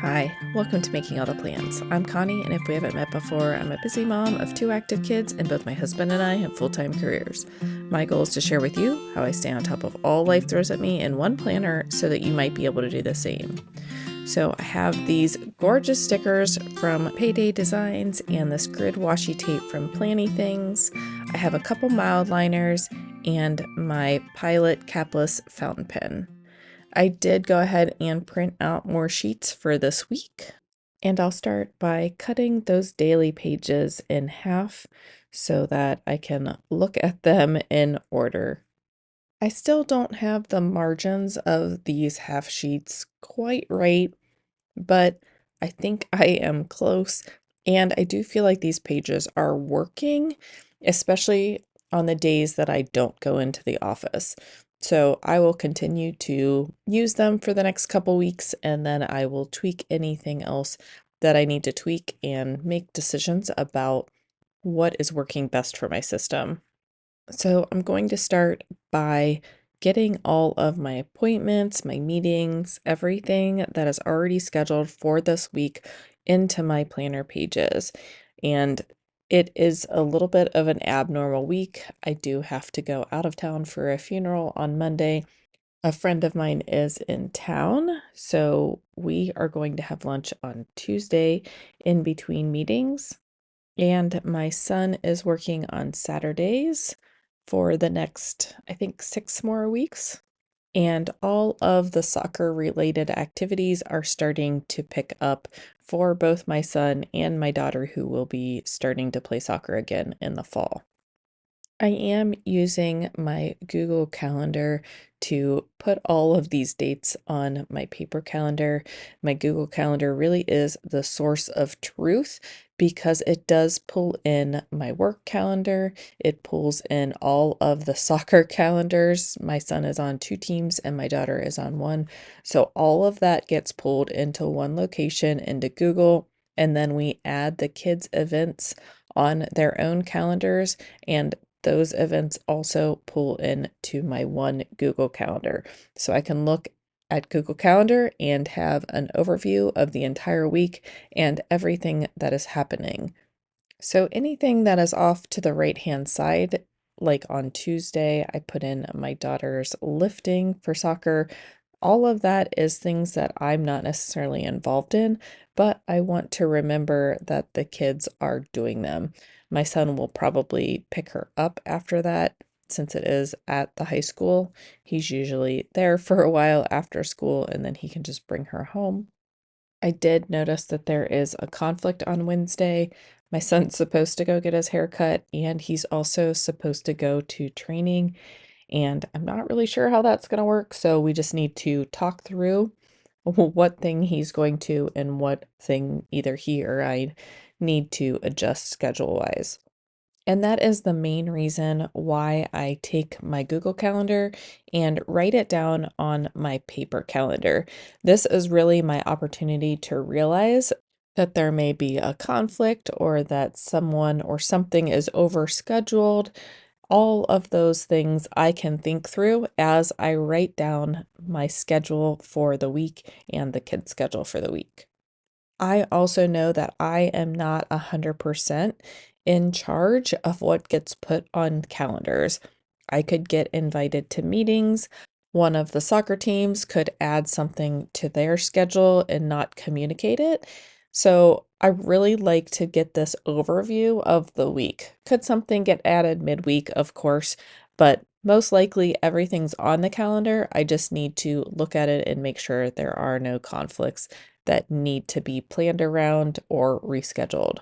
Hi, welcome to Making All the Plans. I'm Connie, and if we haven't met before, I'm a busy mom of 2 active kids, and both my husband and I have full-time careers. My goal is to share with you how I stay on top of all life throws at me in one planner so that you might be able to do the same. So I have these gorgeous stickers from Payday Designs and this grid washi tape from Planny Things. I have a couple mild liners and my Pilot capless fountain pen. I did go ahead and print out more sheets for this week, and I'll start by cutting those daily pages in half so that I can look at them in order. I still don't have the margins of these half sheets quite right, but I think I am close, and I do feel like these pages are working, especially on the days that I don't go into the office. So I will continue to use them for the next couple weeks, and then I will tweak anything else that I need to tweak and make decisions about what is working best for my system. So I'm going to start by getting all of my appointments, my meetings, everything that is already scheduled for this week into my planner pages. And it is a little bit of an abnormal week. I do have to go out of town for a funeral on Monday. A friend of mine is in town, so we are going to have lunch on Tuesday in between meetings. And my son is working on Saturdays for the next, I think, 6 more weeks. And all of the soccer related activities are starting to pick up for both my son and my daughter, who will be starting to play soccer again in the fall. I am using my Google Calendar to put all of these dates on my paper calendar. My Google Calendar really is the source of truth because it does pull in my work calendar. It pulls in all of the soccer calendars. My son is on 2 teams and my daughter is on 1. So all of that gets pulled into one location into Google, and then we add the kids' events on their own calendars, and those events also pull into my one Google Calendar. So I can look at Google Calendar and have an overview of the entire week and everything that is happening. So anything that is off to the right-hand side, like on Tuesday, I put in my daughter's lifting for soccer. All of that is things that I'm not necessarily involved in, but I want to remember that the kids are doing them. My son will probably pick her up after that since it is at the high school. He's usually there for a while after school and then he can just bring her home. I did notice that there is a conflict on Wednesday. My son's supposed to go get his hair cut, and he's also supposed to go to training, and I'm not really sure how that's going to work, so we just need to talk through what thing he's going to and what thing either he or I need to adjust schedule-wise. And that is the main reason why I take my Google Calendar and write it down on my paper calendar. This is really my opportunity to realize that there may be a conflict or that someone or something is overscheduled. All of those things I can think through as I write down my schedule for the week and the kids' schedule for the week. I also know that I am not 100% in charge of what gets put on calendars. I could get invited to meetings. One of the soccer teams could add something to their schedule and not communicate it. So I really like to get this overview of the week. Could something get added midweek? Of course, but most likely everything's on the calendar. I just need to look at it and make sure there are no conflicts that need to be planned around or rescheduled.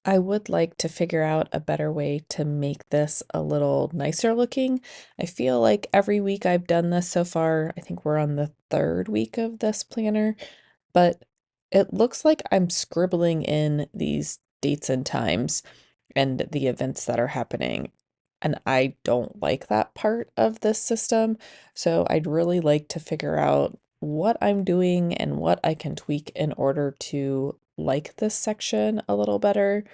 I would like to figure out a better way to make this a little nicer looking. I feel like every week I've done this so far, I think we're on the 3rd week of this planner, but it looks like I'm scribbling in these dates and times and the events that are happening. And I don't like that part of this system. So I'd really like to figure out what I'm doing and what I can tweak in order to like this section a little better.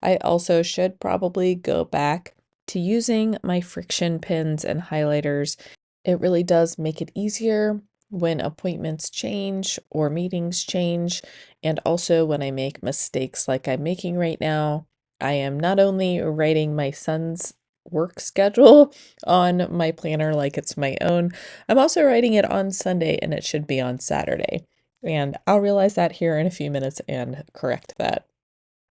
I also should probably go back to using my friction pens and highlighters. It really does make it easier when appointments change or meetings change, and also when I make mistakes like I'm making right now. I am not only writing my son's work schedule on my planner like it's my own, I'm also writing it on Sunday and it should be on Saturday. And I'll realize that here in a few minutes and correct that.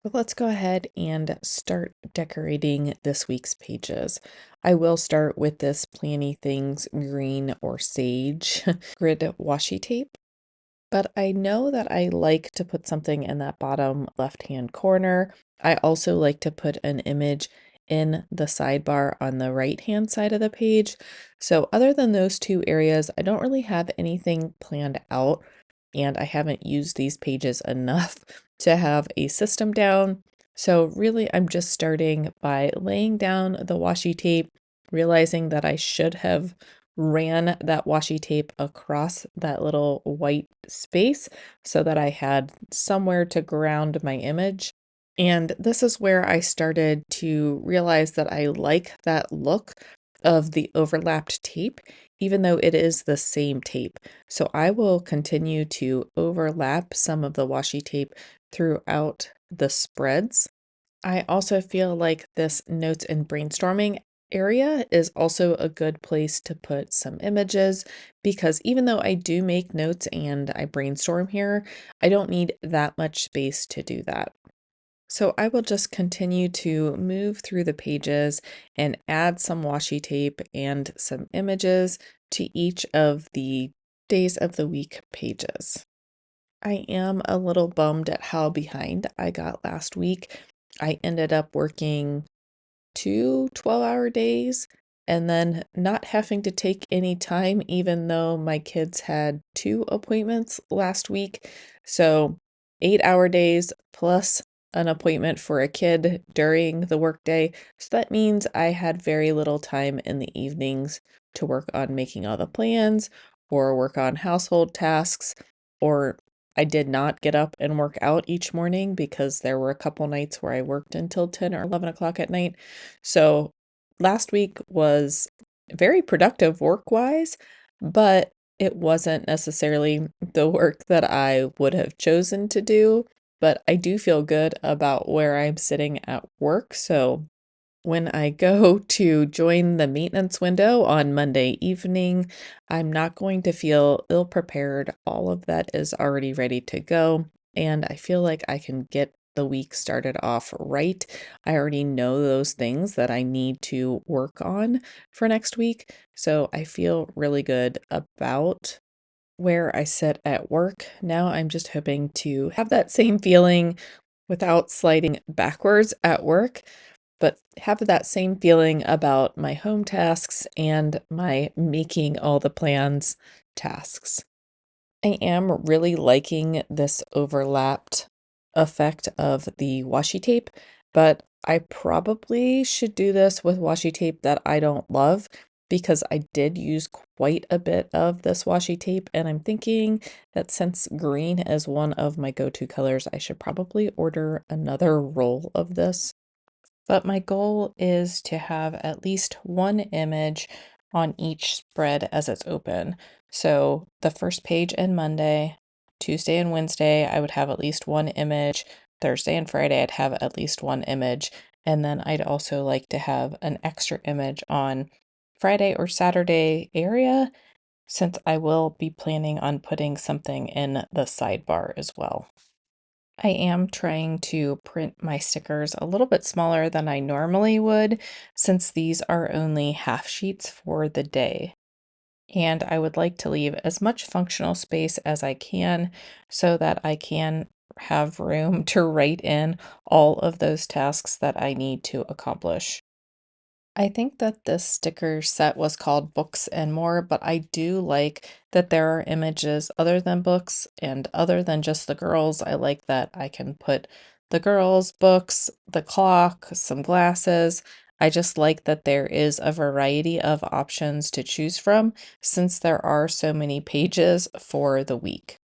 But let's go ahead and start decorating this week's pages. I will start with this Planny Things green or sage grid washi tape. But I know that I like to put something in that bottom left-hand corner. I also like to put an image in the sidebar on the right-hand side of the page. So other than those two areas, I don't really have anything planned out, and I haven't used these pages enough to have a system down. So really, I'm just starting by laying down the washi tape, realizing that I should have ran that washi tape across that little white space so that I had somewhere to ground my image. And this is where I started to realize that I like that look of the overlapped tape, even though it is the same tape. So I will continue to overlap some of the washi tape throughout the spreads. I also feel like this notes and brainstorming area is also a good place to put some images because even though I do make notes and I brainstorm here, I don't need that much space to do that. So I will just continue to move through the pages and add some washi tape and some images to each of the days of the week pages. I am a little bummed at how behind I got last week. I ended up working two 12-hour days and then not having to take any time, even though my kids had two appointments last week. So 8-hour days plus an appointment for a kid during the workday. So that means I had very little time in the evenings to work on making all the plans or work on household tasks, or I did not get up and work out each morning because there were a couple nights where I worked until 10 or 11 o'clock at night. So last week was very productive work-wise, but it wasn't necessarily the work that I would have chosen to do. But I do feel good about where I'm sitting at work. So when I go to join the maintenance window on Monday evening, I'm not going to feel ill prepared. All of that is already ready to go, and I feel like I can get the week started off right. I already know those things that I need to work on for next week, so I feel really good about where I sit at work. Now I'm just hoping to have that same feeling without sliding backwards at work, but have that same feeling about my home tasks and my making all the plans tasks. I am really liking this overlapped effect of the washi tape, but I probably should do this with washi tape that I don't love because I did use quite a bit of this washi tape, and I'm thinking that since green is one of my go-to colors, I should probably order another roll of this. But my goal is to have at least one image on each spread as it's open. So the first page and Monday, Tuesday and Wednesday, I would have at least one image. Thursday and Friday, I'd have at least one image. And then I'd also like to have an extra image on Friday or Saturday area, since I will be planning on putting something in the sidebar as well. I am trying to print my stickers a little bit smaller than I normally would, since these are only half sheets for the day. And I would like to leave as much functional space as I can so that I can have room to write in all of those tasks that I need to accomplish. I think that this sticker set was called Books and More, but I do like that there are images other than books and other than just the girls. I like that I can put the girls' books, the clock, some glasses. I just like that there is a variety of options to choose from since there are so many pages for the week.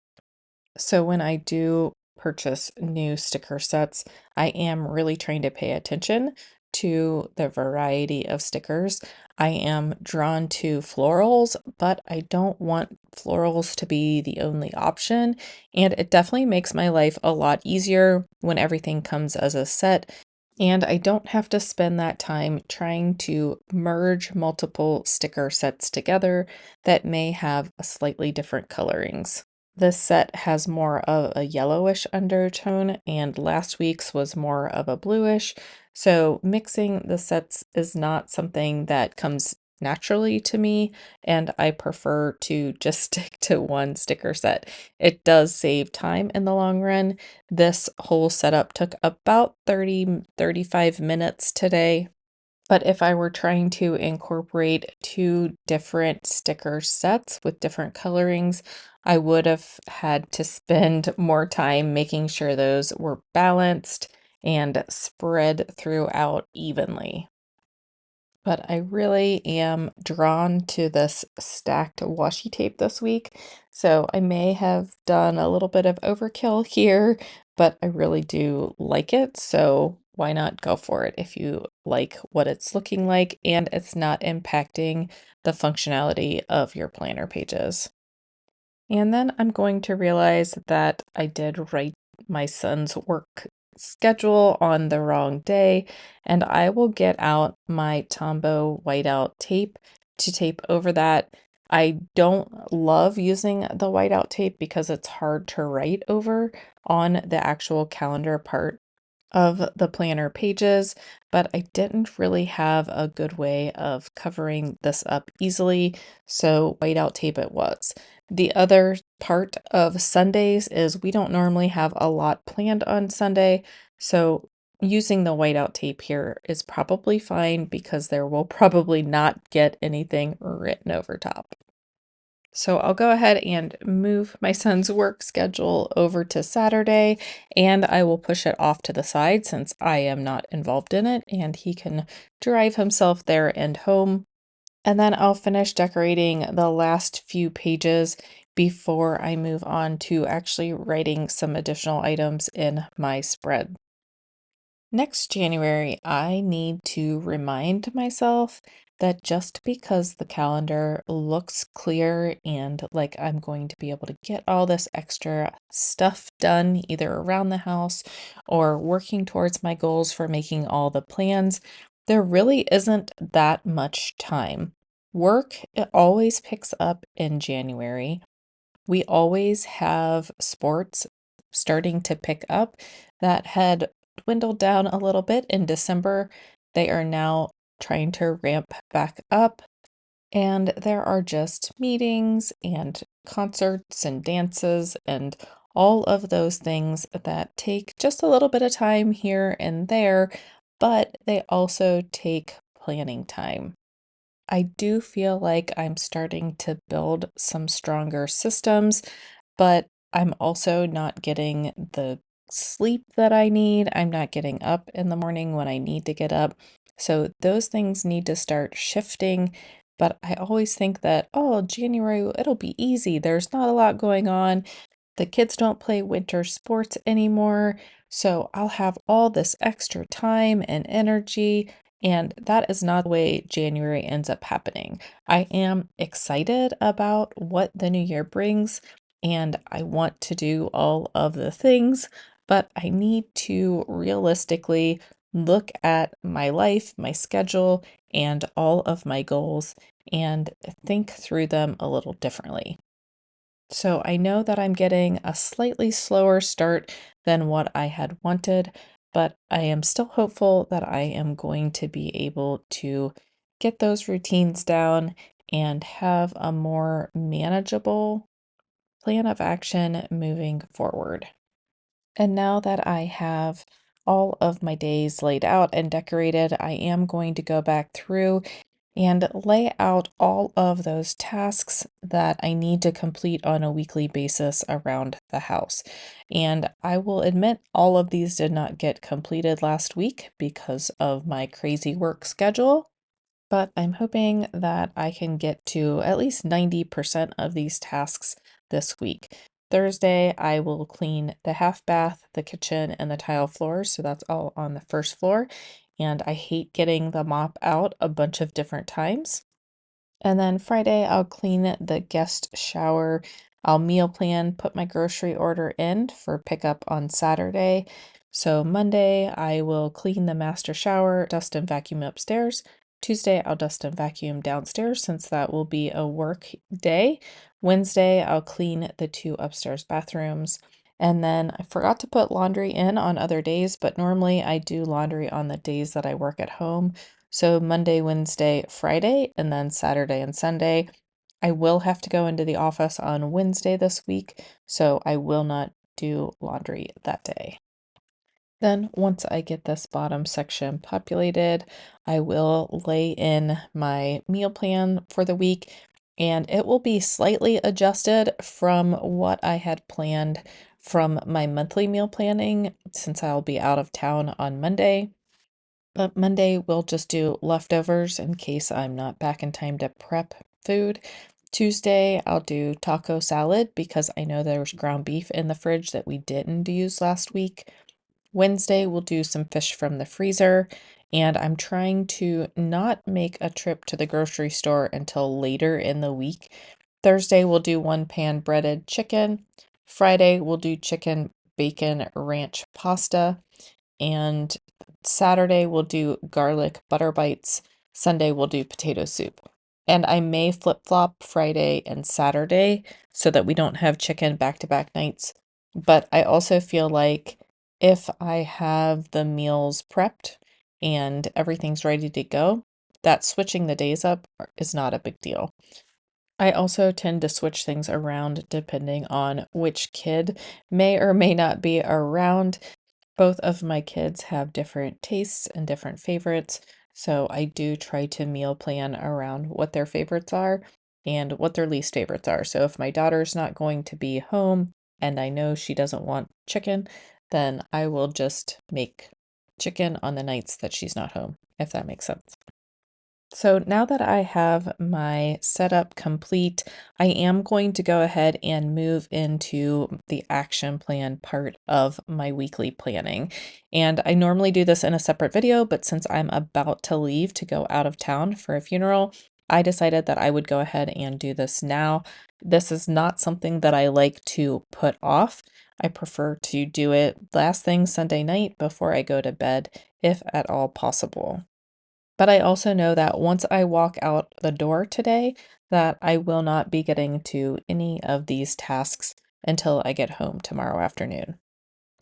So when I do purchase new sticker sets, I am really trying to pay attention to the variety of stickers. I am drawn to florals, but I don't want florals to be the only option. And it definitely makes my life a lot easier when everything comes as a set. And I don't have to spend that time trying to merge multiple sticker sets together that may have a slightly different colorings. This set has more of a yellowish undertone, and last week's was more of a bluish. So mixing the sets is not something that comes naturally to me, and I prefer to just stick to one sticker set. It does save time in the long run. This whole setup took about 35 minutes today. But if I were trying to incorporate two different sticker sets with different colorings, I would have had to spend more time making sure those were balanced and spread throughout evenly. But I really am drawn to this stacked washi tape this week. So I may have done a little bit of overkill here, but I really do like it. So why not go for it if you like what it's looking like and it's not impacting the functionality of your planner pages. And then I'm going to realize that I did write my son's work schedule on the wrong day, and I will get out my Tombow whiteout tape to tape over that. I don't love using the whiteout tape because it's hard to write over on the actual calendar part of the planner pages, but I didn't really have a good way of covering this up easily, so whiteout tape it was. The other part of Sundays is we don't normally have a lot planned on Sunday, so using the whiteout tape here is probably fine because there will probably not get anything written over top. So I'll go ahead and move my son's work schedule over to Saturday, and I will push it off to the side since I am not involved in it, and he can drive himself there and home. And then I'll finish decorating the last few pages before I move on to actually writing some additional items in my spread. Next January, I need to remind myself that just because the calendar looks clear and like I'm going to be able to get all this extra stuff done, either around the house or working towards my goals for making all the plans, there really isn't that much time. Work, it always picks up in January. We always have sports starting to pick up that had dwindled down a little bit in December. They are now trying to ramp back up, and there are just meetings and concerts and dances and all of those things that take just a little bit of time here and there, but they also take planning time. I do feel like I'm starting to build some stronger systems, but I'm also not getting the sleep that I need. I'm not getting up in the morning when I need to get up. So those things need to start shifting. But I always think that, oh, January, it'll be easy. There's not a lot going on. The kids don't play winter sports anymore, so I'll have all this extra time and energy, and that is not the way January ends up happening. I am excited about what the new year brings, and I want to do all of the things, but I need to realistically look at my life, my schedule, and all of my goals and think through them a little differently. So I know that I'm getting a slightly slower start than what I had wanted, but I am still hopeful that I am going to be able to get those routines down and have a more manageable plan of action moving forward. And now that I have all of my days laid out and decorated, I am going to go back through and lay out all of those tasks that I need to complete on a weekly basis around the house. And I will admit, all of these did not get completed last week because of my crazy work schedule. But I'm hoping that I can get to at least 90% of these tasks this week. Thursday, I will clean the half bath, the kitchen, and the tile floors. So that's all on the first floor. and I hate getting the mop out a bunch of different times. And then Friday, I'll clean the guest shower. I'll meal plan, put my grocery order in for pickup on Saturday. So Monday, I will clean the master shower, dust and vacuum upstairs. Tuesday, I'll dust and vacuum downstairs since that will be a work day. Wednesday, I'll clean the two upstairs bathrooms. And then I forgot to put laundry in on other days, but normally I do laundry on the days that I work at home. So Monday, Wednesday, Friday, and then Saturday and Sunday. I will have to go into the office on Wednesday this week, so I will not do laundry that day. Then, once I get this bottom section populated, I will lay in my meal plan for the week, and it will be slightly adjusted from what I had planned from my monthly meal planning since I'll be out of town on Monday. But Monday, we'll just do leftovers in case I'm not back in time to prep food. Tuesday, I'll do taco salad because I know there's ground beef in the fridge that we didn't use last week. Wednesday, we'll do some fish from the freezer, and I'm trying to not make a trip to the grocery store until later in the week. Thursday, we'll do one pan breaded chicken. Friday, we'll do chicken bacon ranch pasta. And Saturday we'll do garlic butter bites. Sunday we'll do potato soup. And I may flip-flop Friday and Saturday so that we don't have chicken back-to-back nights. But I also feel like if I have the meals prepped and everything's ready to go, that switching the days up is not a big deal. I also tend to switch things around depending on which kid may or may not be around. Both of my kids have different tastes and different favorites, so I do try to meal plan around what their favorites are and what their least favorites are. So if my daughter's not going to be home and I know she doesn't want chicken, then I will just make chicken on the nights that she's not home, if that makes sense. So now that I have my setup complete, I am going to go ahead and move into the action plan part of my weekly planning. And I normally do this in a separate video, but since I'm about to leave to go out of town for a funeral, I decided that I would go ahead and do this now. This is not something that I like to put off. I prefer to do it last thing Sunday night before I go to bed, if at all possible. But I also know that once I walk out the door today, that I will not be getting to any of these tasks until I get home tomorrow afternoon.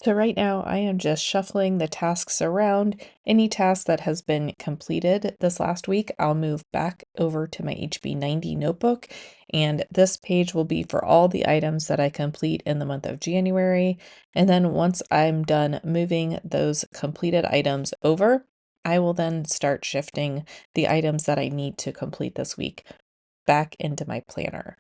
So right now I am just shuffling the tasks around. Any task that has been completed this last week, I'll move back over to my HB90 notebook. And this page will be for all the items that I complete in the month of January. And then once I'm done moving those completed items over, I will then start shifting the items that I need to complete this week back into my planner.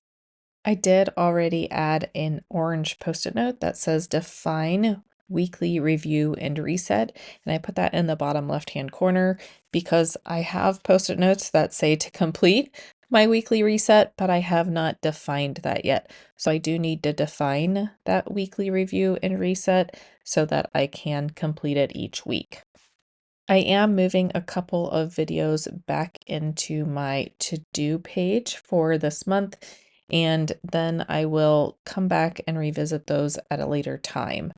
I did already add an orange post-it note that says define weekly review and reset. And I put that in the bottom left-hand corner because I have post-it notes that say to complete my weekly reset, but I have not defined that yet. So I do need to define that weekly review and reset so that I can complete it each week. I am moving a couple of videos back into my to-do page for this month, and then I will come back and revisit those at a later time.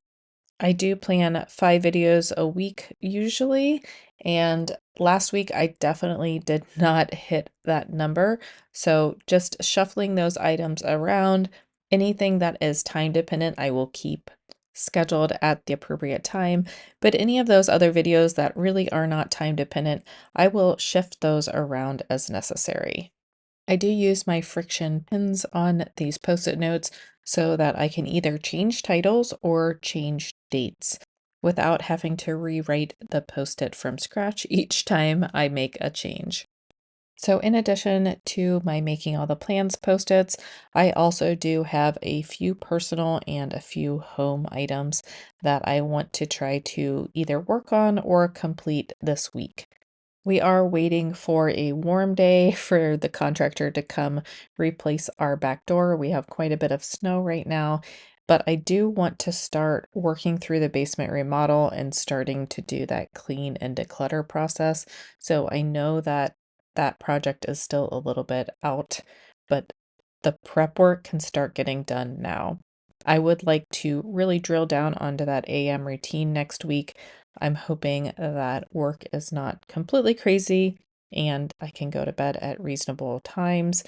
I do plan 5 videos a week usually, and last week I definitely did not hit that number. So just shuffling those items around, anything that is time dependent, I will keep scheduled at the appropriate time. But any of those other videos that really are not time dependent, I will shift those around as necessary. I do use my friction pins on these post-it notes so that I can either change titles or change dates without having to rewrite the post-it from scratch each time I make a change. So in addition to my making all the plans post-its, I also do have a few personal and a few home items that I want to try to either work on or complete this week. We are waiting for a warm day for the contractor to come replace our back door. We have quite a bit of snow right now, but I do want to start working through the basement remodel and starting to do that clean and declutter process. So I know that that project is still a little bit out, but the prep work can start getting done now. I would like to really drill down onto that AM routine next week. I'm hoping that work is not completely crazy and I can go to bed at reasonable times.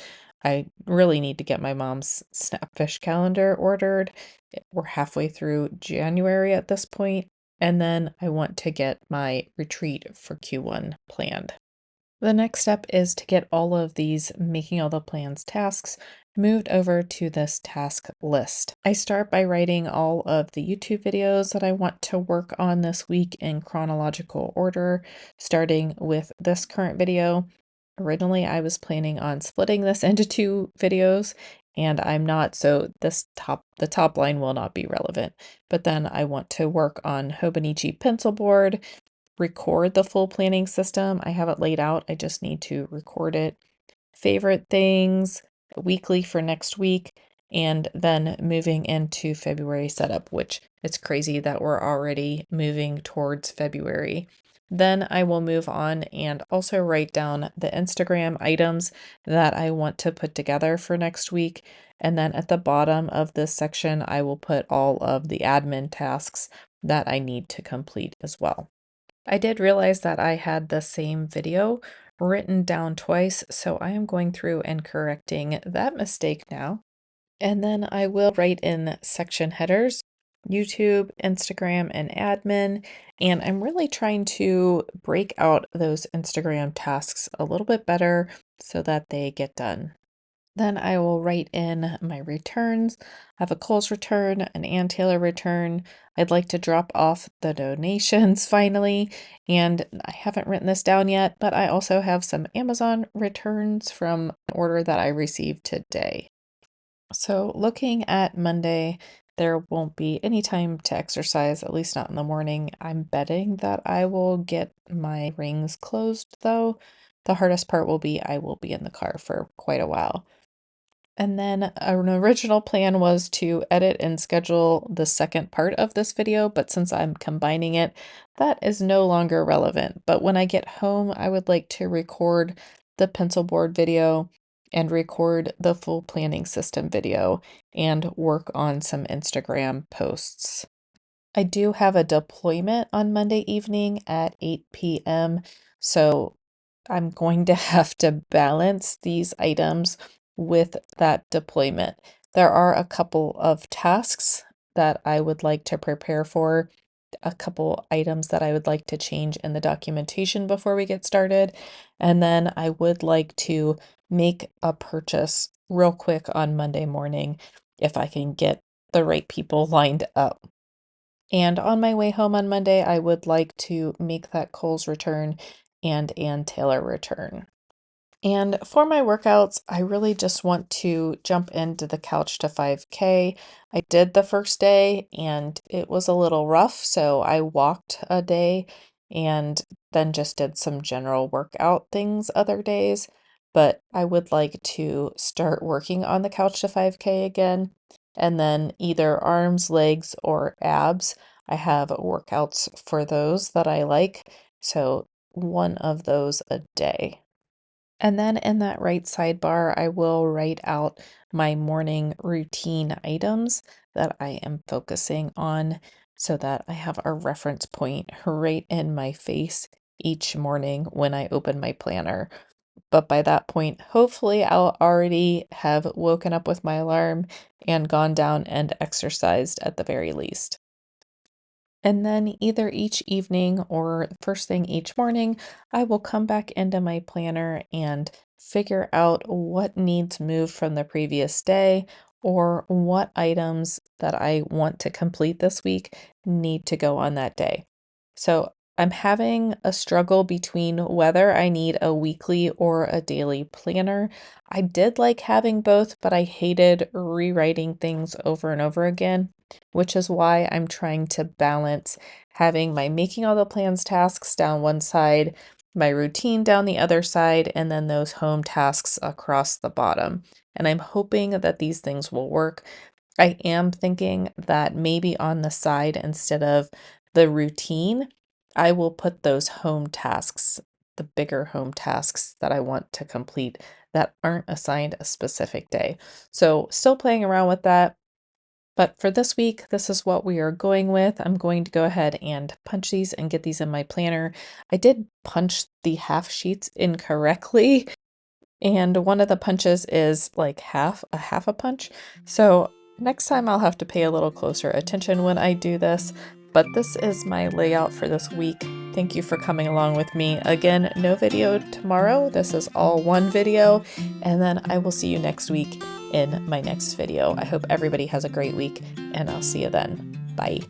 I really need to get my mom's Snapfish calendar ordered. We're halfway through January at this point, and then I want to get my retreat for Q1 planned. The next step is to get all of these making all the plans tasks moved over to this task list. I start by writing all of the YouTube videos that I want to work on this week in chronological order, starting with this current video. Originally, I was planning on splitting this into two videos, and I'm not, so the top line will not be relevant. But then I want to work on Hobonichi pencil board, record the full planning system. I have it laid out. I just need to record it. Favorite things, weekly for next week, and then moving into February setup, which it's crazy that we're already moving towards February. Then I will move on and also write down the Instagram items that I want to put together for next week. And then at the bottom of this section, I will put all of the admin tasks that I need to complete as well. I did realize that I had the same video written down twice, so I am going through and correcting that mistake now. And then I will write in section headers, YouTube, Instagram, and admin. And I'm really trying to break out those Instagram tasks a little bit better so that they get done. Then I will write in my returns. I have a Kohl's return, an Ann Taylor return. I'd like to drop off the donations finally. And I haven't written this down yet, but I also have some Amazon returns from an order that I received today. So looking at Monday, there won't be any time to exercise, at least not in the morning. I'm betting that I will get my rings closed though. The hardest part will be I will be in the car for quite a while. And then an original plan was to edit and schedule the second part of this video, but since I'm combining it, that is no longer relevant. But when I get home, I would like to record the pencil board video and record the full planning system video and work on some Instagram posts. I do have a deployment on Monday evening at 8 p.m., so I'm going to have to balance these items with that deployment. There are a couple of tasks that I would like to prepare for, a couple items that I would like to change in the documentation before we get started, and then I would like to make a purchase real quick on Monday morning if I can get the right people lined up. And on my way home on Monday, I would like to make that Kohl's return and Ann Taylor return. And for my workouts, I really just want to jump into the couch to 5K. I did the first day and it was a little rough, so I walked a day and then just did some general workout things other days. But I would like to start working on the couch to 5K again, and then either arms, legs, or abs. I have workouts for those that I like, so one of those a day. And then in that right sidebar, I will write out my morning routine items that I am focusing on so that I have a reference point right in my face each morning when I open my planner. But by that point, hopefully, I'll already have woken up with my alarm and gone down and exercised at the very least. And then either each evening or first thing each morning, I will come back into my planner and figure out what needs moved from the previous day or what items that I want to complete this week need to go on that day. So I'm having a struggle between whether I need a weekly or a daily planner. I did like having both, but I hated rewriting things over and over again, which is why I'm trying to balance having my making all the plans tasks down one side, my routine down the other side, and then those home tasks across the bottom. And I'm hoping that these things will work. I am thinking that maybe on the side, instead of the routine, I will put those home tasks, the bigger home tasks that I want to complete that aren't assigned a specific day. So still playing around with that. But for this week, this is what we are going with. I'm going to go ahead and punch these and get these in my planner. I did punch the half sheets incorrectly, and one of the punches is like half a punch. So next time I'll have to pay a little closer attention when I do this. But this is my layout for this week. Thank you for coming along with me. Again, no video tomorrow. This is all one video, and then I will see you next week in my next video. I hope everybody has a great week, and I'll see you then. Bye.